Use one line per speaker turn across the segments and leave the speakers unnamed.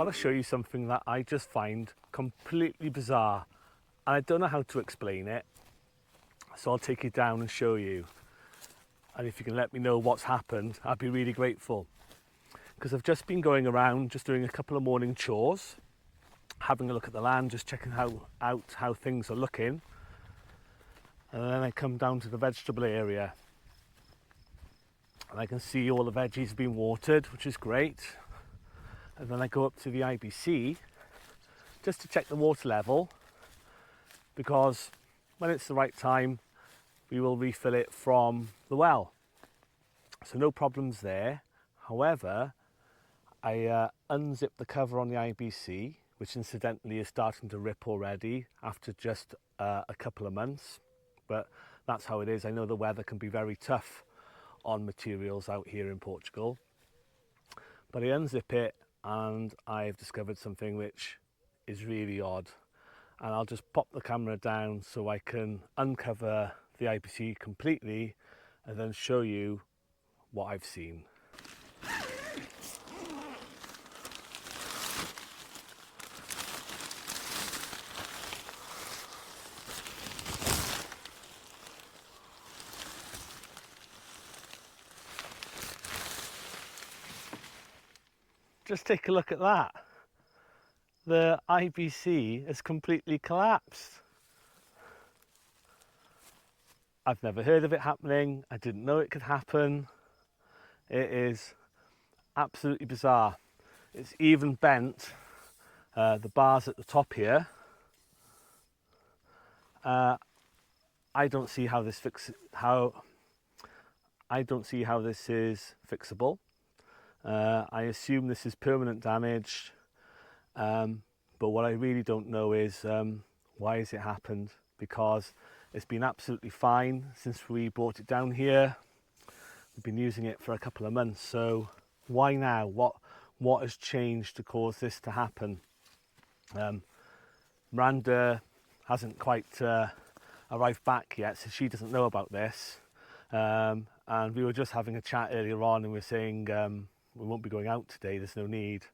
got to show you something that I just find completely bizarre, and I don't know how to explain it, so I'll take you down and show you. And if you can let me know what's happened, I'd be really grateful. Because I've just been going around, just doing a couple of morning chores, having a look at the land, just checking out how things are looking. And then I come down to the vegetable area, and I can see all the veggies have been watered, which is great. And then I go up to the IBC just to check the water level, because when it's the right time, we will refill it from the well. So no problems there. However, I unzipped the cover on the IBC, which incidentally is starting to rip already after just a couple of months. But that's how it is. I know the weather can be very tough on materials out here in Portugal. But I unzip it and I've discovered something which is really odd. And I'll just pop the camera down so I can uncover the IBC completely and then show you what I've seen. Just take a look at that. The IBC has completely collapsed. I've never heard of it happening. I didn't know it could happen. It is absolutely bizarre. It's even bent the bars at the top here. I don't see how this is fixable. I assume this is permanent damage, but what I really don't know is why has it happened, because it's been absolutely fine since we brought it down here. We've been using it for a couple of months, so why now? What has changed to cause this to happen? Miranda hasn't quite arrived back yet, so she doesn't know about this. And we were just having a chat earlier on, and we were saying we won't be going out today, there's no need.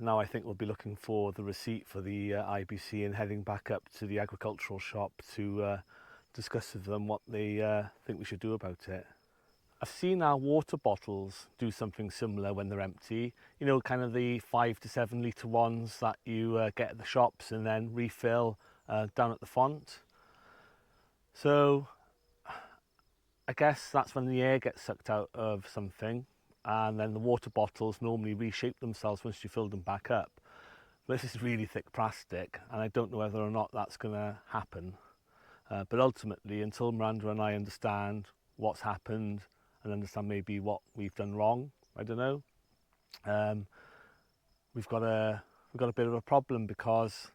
Now I think we'll be looking for the receipt for the IBC and heading back up to the agricultural shop to discuss with them what they think we should do about it. I've seen our water bottles do something similar when they're empty. You know, kind of the 5 to 7 litre ones that you get at the shops and then refill down at the font. So I guess that's when the air gets sucked out of something, and then the water bottles normally reshape themselves once you fill them back up. But this is really thick plastic, and I don't know whether or not that's going to happen. But ultimately, until Miranda and I understand what's happened and understand maybe what we've done wrong, I don't know, we've got a bit of a problem, because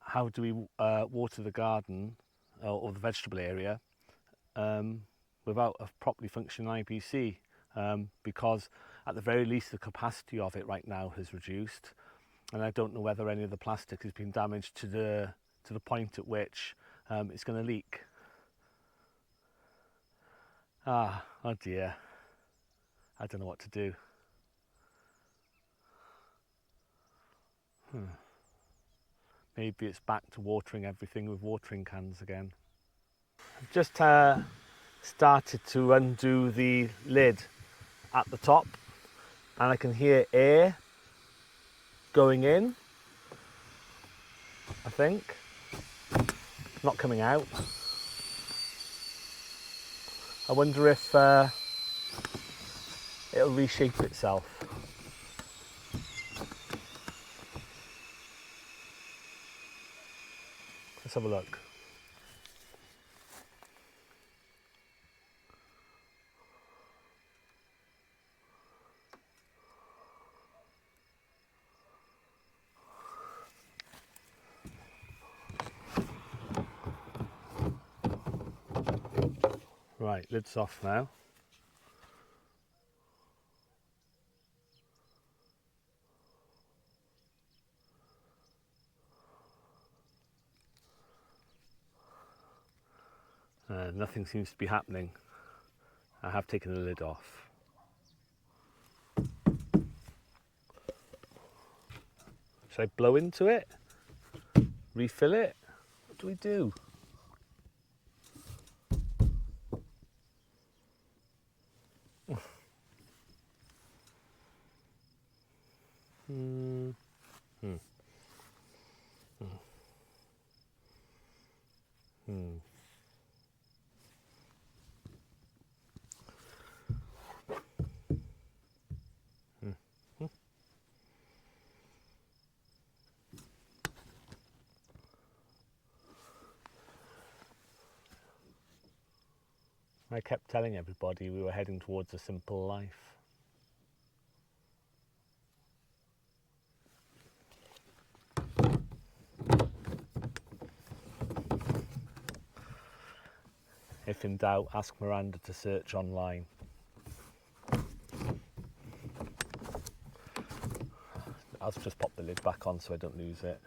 how do we water the garden or the vegetable area without a properly functioning IBC? Because at the very least the capacity of it right now has reduced, and I don't know whether any of the plastic has been damaged to the point at which it's going to leak. Oh dear, I don't know what to do. Maybe it's back to watering everything with watering cans again. I've just started to undo the lid at the top, and I can hear air going in, I think, not coming out. I wonder if it'll reshape itself. Let's have a look. Right, lid's off now. Nothing seems to be happening. I have taken the lid off. Should I blow into it? Refill it? What do we do? I kept telling everybody we were heading towards a simple life. If in doubt, ask Miranda to search online. I'll just pop the lid back on so I don't lose it.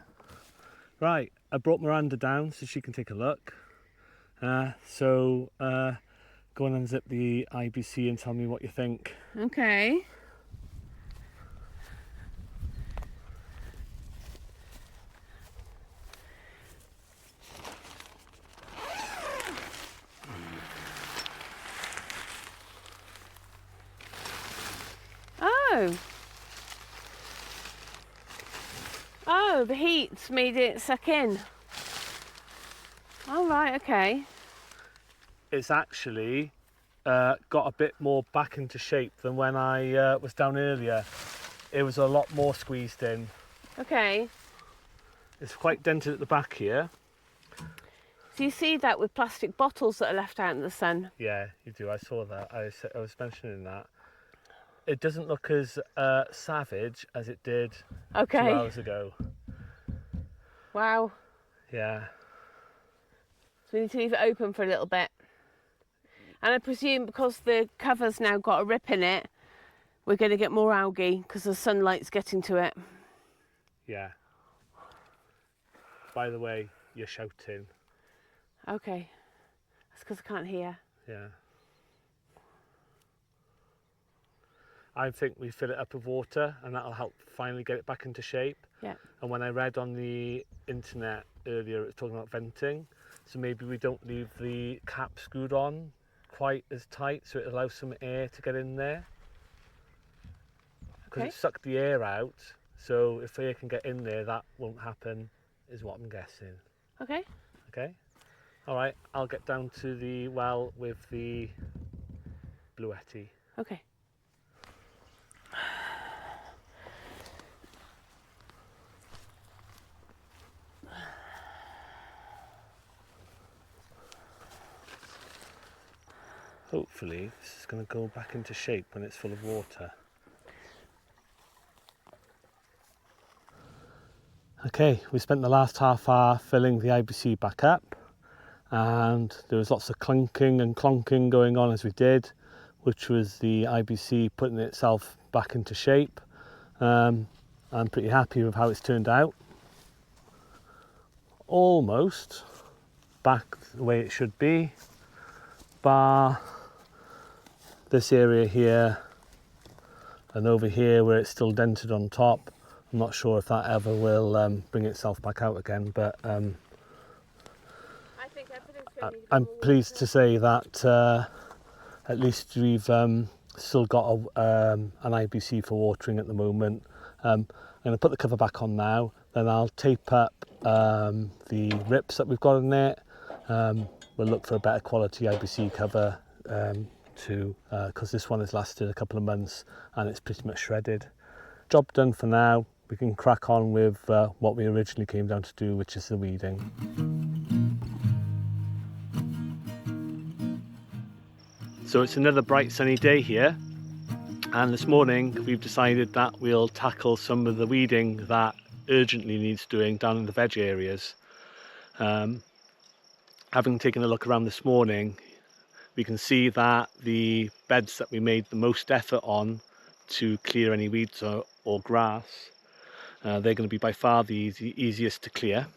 Right, I brought Miranda down so she can take a look. Go and unzip the IBC and tell me what you think.
Okay. Oh. Oh, the heat's made it suck in. All right, okay.
It's actually got a bit more back into shape than when I was down earlier. It was a lot more squeezed in.
Okay.
It's quite dented at the back here.
So you see that with plastic bottles that are left out in the sun?
Yeah, you do. I saw that. I was mentioning that. It doesn't look as savage as it did 2 hours ago.
Wow.
Yeah.
So we need to leave it open for a little bit. And I presume because the cover's now got a rip in it, we're going to get more algae because the sunlight's getting to it.
Yeah. By the way, you're shouting.
Okay. That's because I can't hear.
Yeah. I think we fill it up with water and that'll help finally get it back into shape.
Yeah.
And when I read on the internet earlier, it was talking about venting. So maybe we don't leave the cap screwed on quite as tight so it allows some air to get in there. Because it sucked the air out. So if air can get in there, that won't happen, is what I'm guessing.
Okay.
Okay. All right, I'll get down to the well with the Bluetti.
Okay.
Hopefully this is going to go back into shape when it's full of water. Okay, we spent the last half hour filling the IBC back up and there was lots of clunking and clonking going on as we did, which was the IBC putting itself back into shape. I'm pretty happy with how it's turned out. Almost back the way it should be, bar this area here and over here where it's still dented on top. I'm not sure if that ever will bring itself back out again, but
I think
I'm pleased to say that at least we've still got an IBC for watering at the moment. I'm going to put the cover back on now, then I'll tape up the rips that we've got in it. We'll look for a better quality IBC cover because this one has lasted a couple of months and it's pretty much shredded. Job done for now. We can crack on with what we originally came down to do, which is the weeding. So it's another bright sunny day here, and this morning we've decided that we'll tackle some of the weeding that urgently needs doing down in the veg areas. Having taken a look around this morning, we can see that the beds that we made the most effort on to clear any weeds or grass, they're going to be by far the easiest to clear.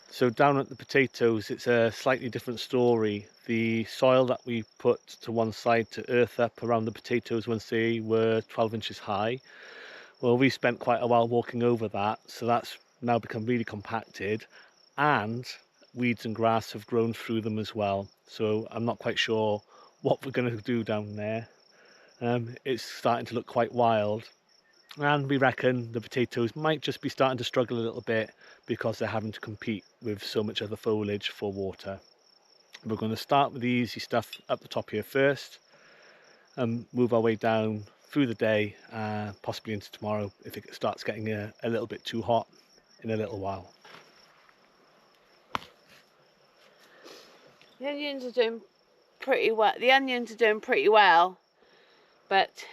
So down at the potatoes, it's a slightly different story. The soil that we put to one side to earth up around the potatoes once they were 12 inches high, Well, we spent quite a while walking over that, so that's now become really compacted, and weeds and grass have grown through them as well. So I'm not quite sure what we're going to do down there. It's starting to look quite wild, and we reckon the potatoes might just be starting to struggle a little bit because they're having to compete with so much other foliage for water. We're going to start with the easy stuff up the top here first, and move our way down through the day, possibly into tomorrow if it starts getting a little bit too hot in a little while.
The onions are doing pretty well. The onions are doing pretty well, but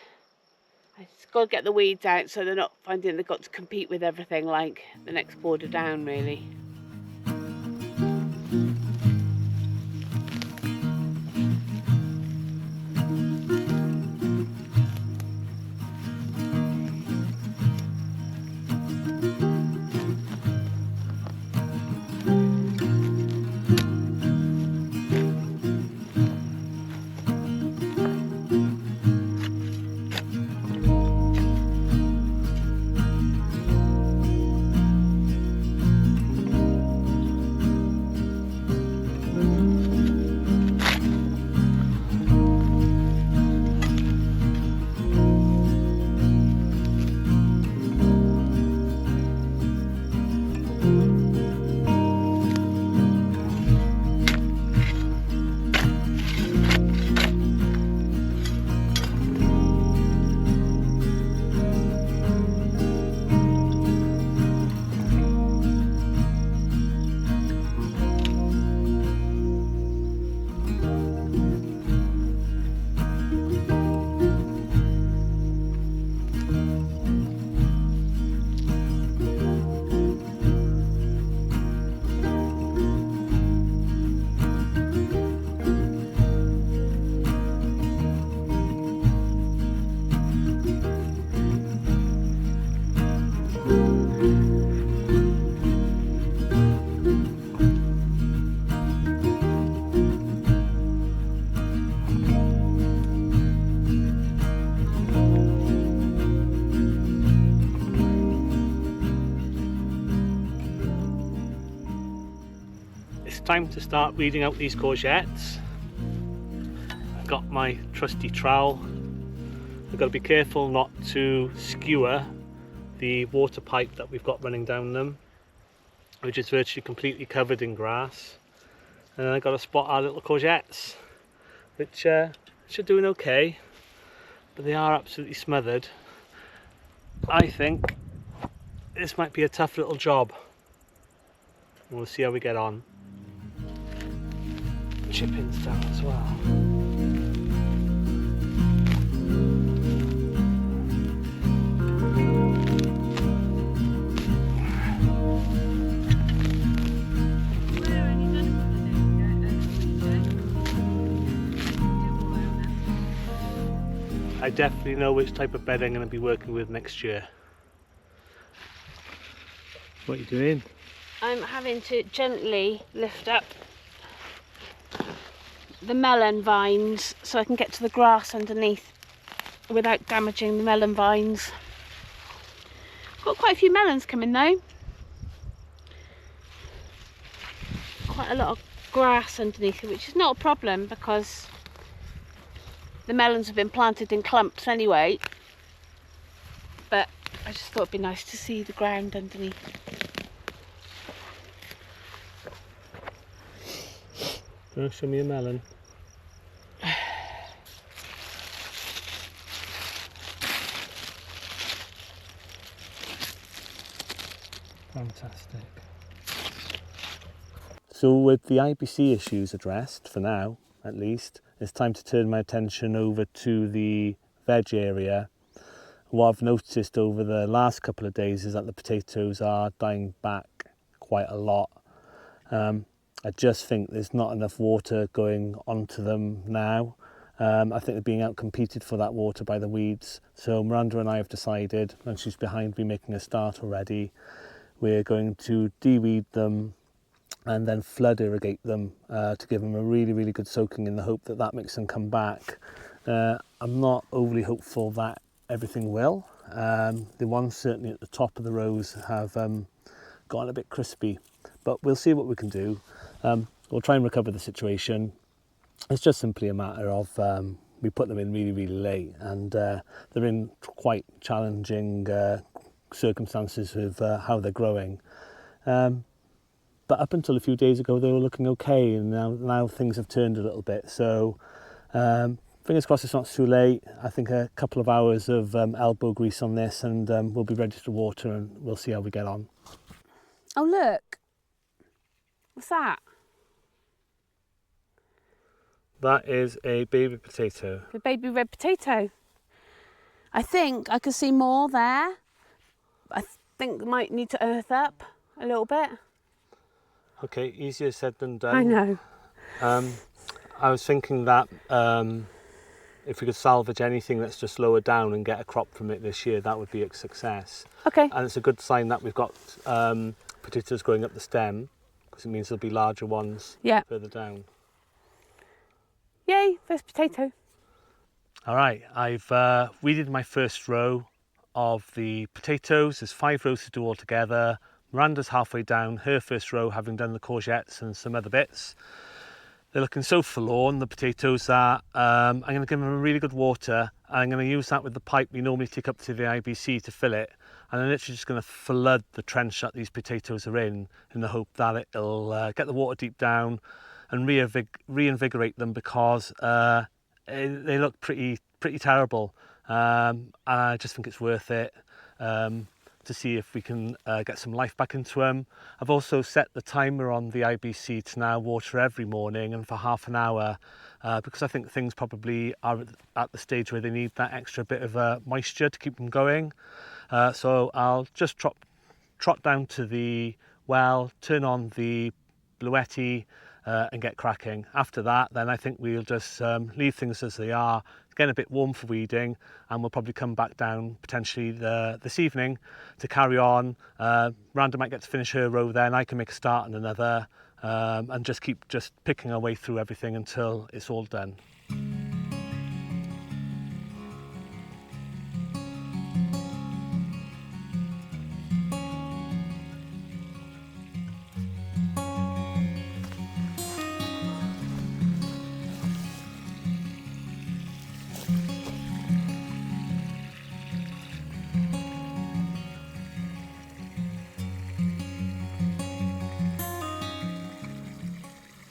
I just got to get the weeds out so they're not finding they've got to compete with everything like the next border down, really.
Time to start weeding out these courgettes. I've got my trusty trowel. I've got to be careful not to skewer the water pipe that we've got running down them, which is virtually completely covered in grass. And I've got to spot our little courgettes, which are doing okay, but they are absolutely smothered. I think this might be a tough little job. We'll see how we get on. Chippings down as well. I definitely know which type of bed I'm going to be working with next year. What are you doing?
I'm having to gently lift up the melon vines so I can get to the grass underneath without damaging the melon vines. Got quite a few melons coming though. Quite a lot of grass underneath it, which is not a problem because the melons have been planted in clumps anyway. But I just thought it'd be nice to see the ground underneath.
Show me a melon. Fantastic. So with the IBC issues addressed, for now at least, it's time to turn my attention over to the veg area. What I've noticed over the last couple of days is that the potatoes are dying back quite a lot. I just think there's not enough water going onto them now. I think they're being outcompeted for that water by the weeds. So Miranda and I have decided, and she's behind me making a start already, we're going to de-weed them and then flood irrigate them to give them a really good soaking in the hope that that makes them come back. I'm not overly hopeful that everything will. The ones certainly at the top of the rows have gotten a bit crispy, but we'll see what we can do. We'll try and recover the situation. It's just simply a matter of we put them in really, really late, and they're in quite challenging circumstances with how they're growing. But up until a few days ago, they were looking okay, and now things have turned a little bit. So fingers crossed it's not too late. I think a couple of hours of elbow grease on this, and we'll be ready to water, and we'll see how we get on.
Oh, look. What's that?
That is a baby potato.
The baby red potato. I think I can see more there. I think we might need to earth up a little bit.
Okay, easier said than done.
I know.
I was thinking that if we could salvage anything that's just lower down and get a crop from it this year, that would be a success.
Okay.
And it's a good sign that we've got potatoes growing up the stem, because it means there'll be larger ones further down.
Yay, first potato.
All right, I've weeded my first row of the potatoes. There's 5 rows to do altogether. Miranda's halfway down her first row, having done the courgettes and some other bits. They're looking so forlorn, the potatoes, that I'm going to give them a really good water. I'm going to use that with the pipe we normally take up to the IBC to fill it. And I'm literally just going to flood the trench that these potatoes are in the hope that it'll get the water deep down and reinvigorate them, because they look pretty terrible. And I just think it's worth it to see if we can get some life back into them. I've also set the timer on the IBC to now water every morning and for half an hour, because I think things probably are at the stage where they need that extra bit of moisture to keep them going. So I'll just trot down to the well, turn on the Bluetti, and get cracking. After that, then I think we'll just leave things as they are. It's getting a bit warm for weeding, and we'll probably come back down potentially this evening to carry on. Miranda might get to finish her row then, I can make a start on another, and just keep picking our way through everything until it's all done.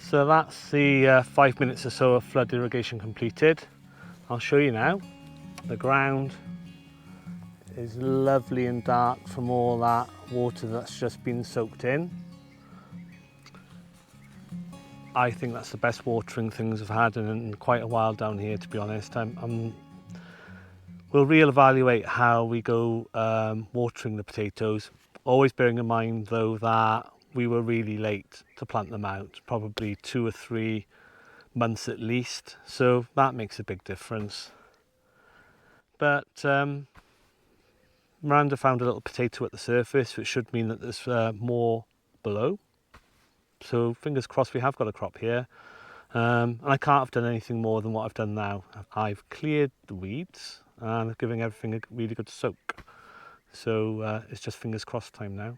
So that's the 5 minutes or so of flood irrigation completed. I'll show you now. The ground is lovely and dark from all that water that's just been soaked in. I think that's the best watering things I've had in quite a while down here, to be honest. We'll reevaluate how we go watering the potatoes, always bearing in mind though that we were really late to plant them out, probably 2 or 3 months at least, so that makes a big difference. But Miranda found a little potato at the surface, which should mean that there's more below. So fingers crossed we have got a crop here. And I can't have done anything more than what I've done now. I've cleared the weeds and giving everything a really good soak. So it's just fingers crossed time now.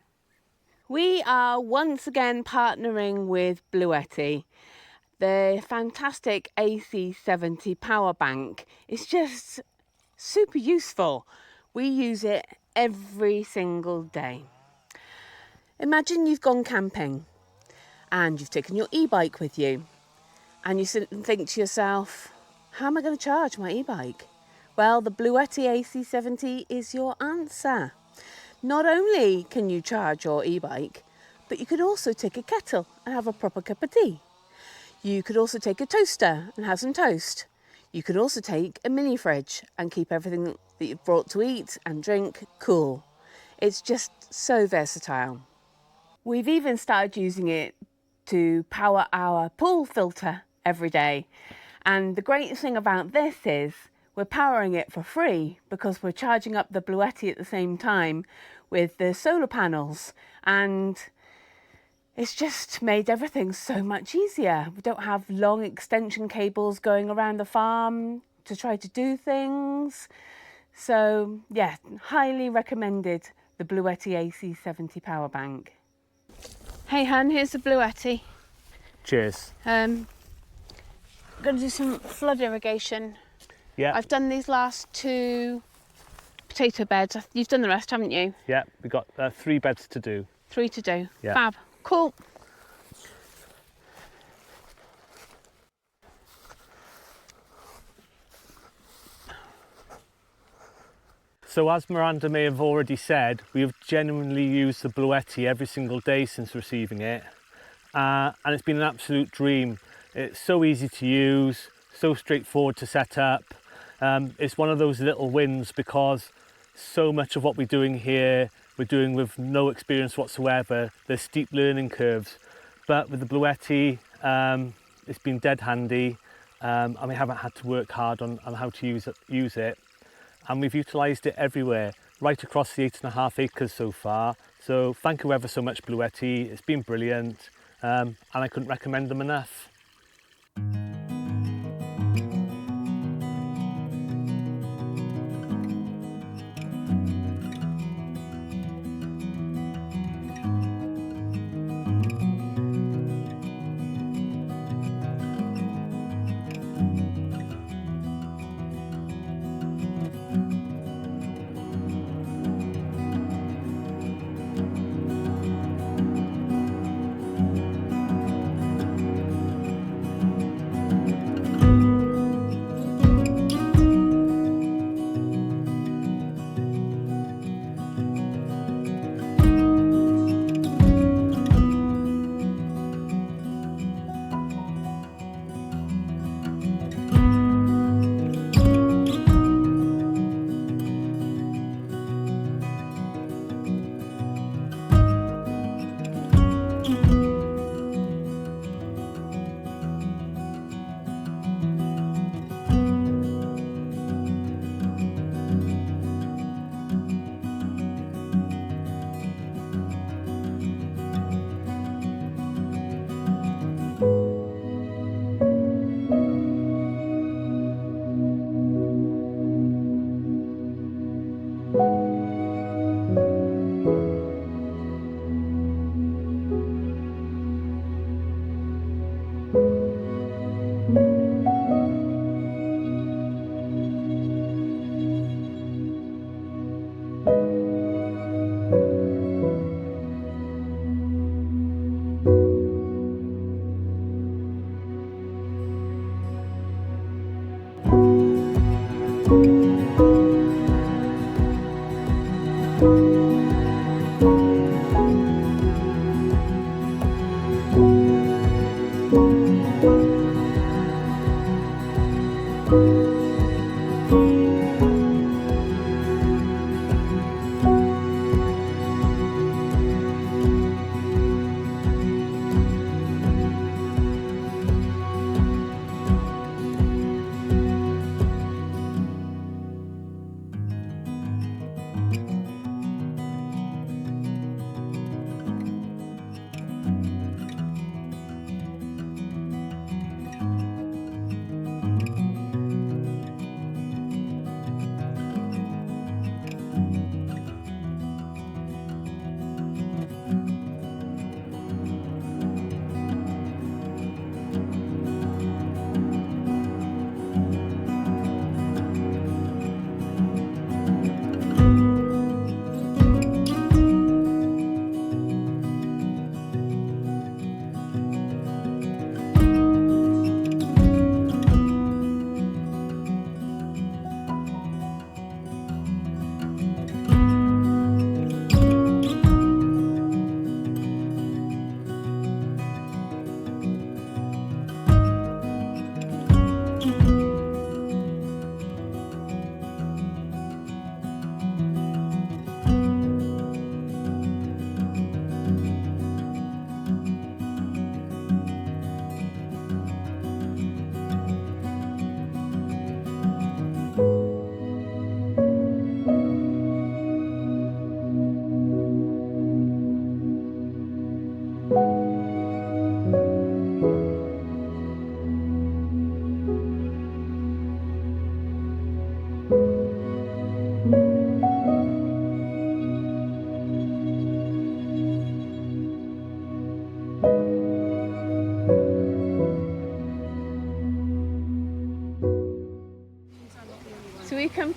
We are once again partnering with Bluetti. The fantastic AC70 power bank is just super useful. We use it every single day. Imagine you've gone camping and you've taken your e-bike with you, and you think to yourself, how am I going to charge my e-bike? Well, the Bluetti AC70 is your answer. Not only can you charge your e-bike, but you could also take a kettle and have a proper cup of tea. You could also take a toaster and have some toast. You could also take a mini fridge and keep everything that you've brought to eat and drink cool. It's just so versatile. We've even started using it to power our pool filter every day. And the great thing about this is we're powering it for free because we're charging up the Bluetti at the same time with the solar panels, and it's just made everything so much easier. We don't have long extension cables going around the farm to try to do things. So yeah, highly recommended the Bluetti AC70 power bank. Hey hun, here's the Bluetti.
Cheers.
I'm going to do some flood irrigation.
Yeah.
I've done these last 2 potato beds. You've done the rest, haven't you?
Yeah, we've got 3 beds to do.
3 to do.
Yeah.
Fab. Cool.
So as Miranda may have already said, we have genuinely used the Bluetti every single day since receiving it. And it's been an absolute dream. It's so easy to use, so straightforward to set up. It's one of those little wins because so much of what we're doing here, we're doing with no experience whatsoever. There's steep learning curves. But with the Bluetti, it's been dead handy, and we haven't had to work hard on how to use it. And we've utilised it everywhere, right across the 8.5 acres so far. So thank you ever so much, Bluetti. It's been brilliant, and I couldn't recommend them enough.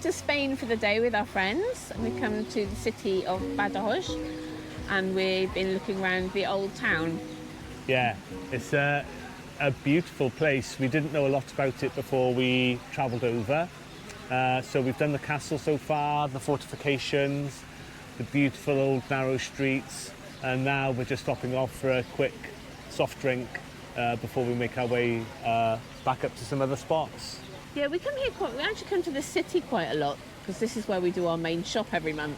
to Spain for the day with our friends. We come to the city of Badajoz and we've been looking around the old town.
Yeah, it's a beautiful place. We didn't know a lot about it before we travelled over. So we've done the castle so far, the fortifications, the beautiful old narrow streets, and now we're just stopping off for a quick soft drink before we make our way back up to some other spots.
Yeah, we actually come to the city quite a lot because this is where we do our main shop every month.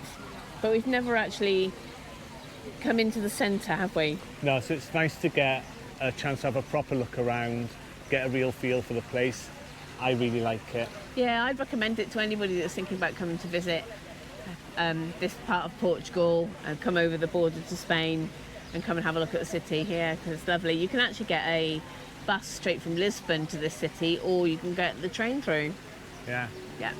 But we've never actually come into the centre, have we?
No, so it's nice to get a chance to have a proper look around, get a real feel for the place. I really like it.
Yeah, I'd recommend it to anybody that's thinking about coming to visit this part of Portugal and come over the border to Spain and come and have a look at the city here because it's lovely. You can actually get a bus straight from Lisbon to this city or you can get the train through.
Yeah.
Yeah.